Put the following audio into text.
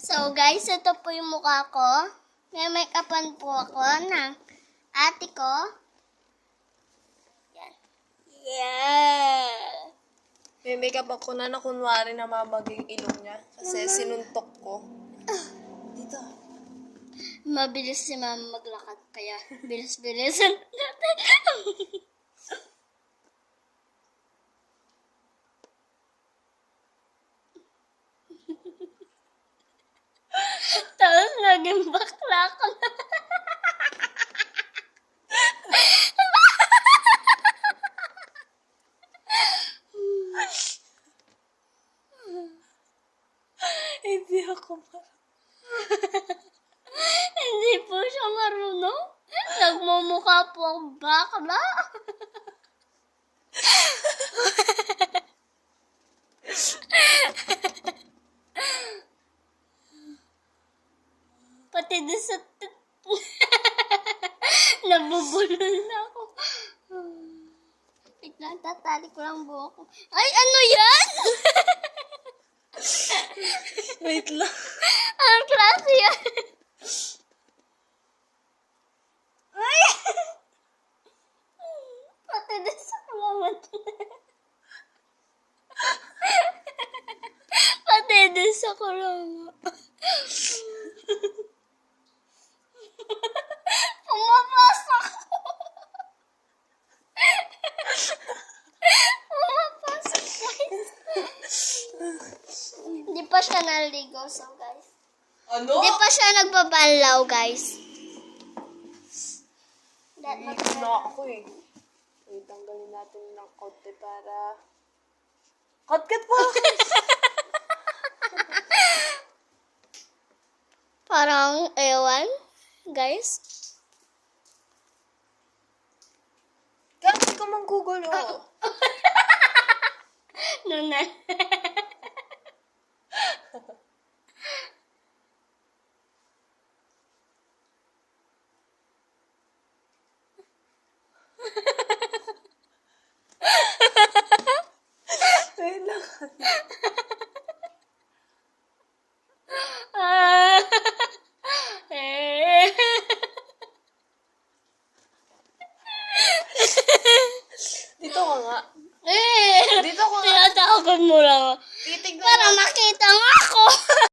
So guys, ito po yung mukha ko. May make-upan po ako ng ate ko. Yan. Yeah. May makeup ako na kunwari na mamaging ilong niya. Kasi sinuntok ko. Dito. Mabilis si mama maglakad. Kaya bilis-bilisan natin. Tapos naging bakla ko na. Hindi ako Hindi po siya marunong. Nagmumukha po ang bakla. Pati din sa... Nabubulol na ako. Wait lang, tatali ko lang buhok ko. Ay, ano yan? Wait lang. Ang klase yan. Ay! Pati din sa kulamat. Pati din sa kulamat. Pumapasok. Pumapasok, guys. Hindi pa siya naligo, so guys. Ano? Hindi pa siya nagbabalaw, guys. Dito na ako eh. Wait, tanggalin natin ng konti para... Cut po! Parang ewan, guys. Gamit ko mang Google, oh. Nunan.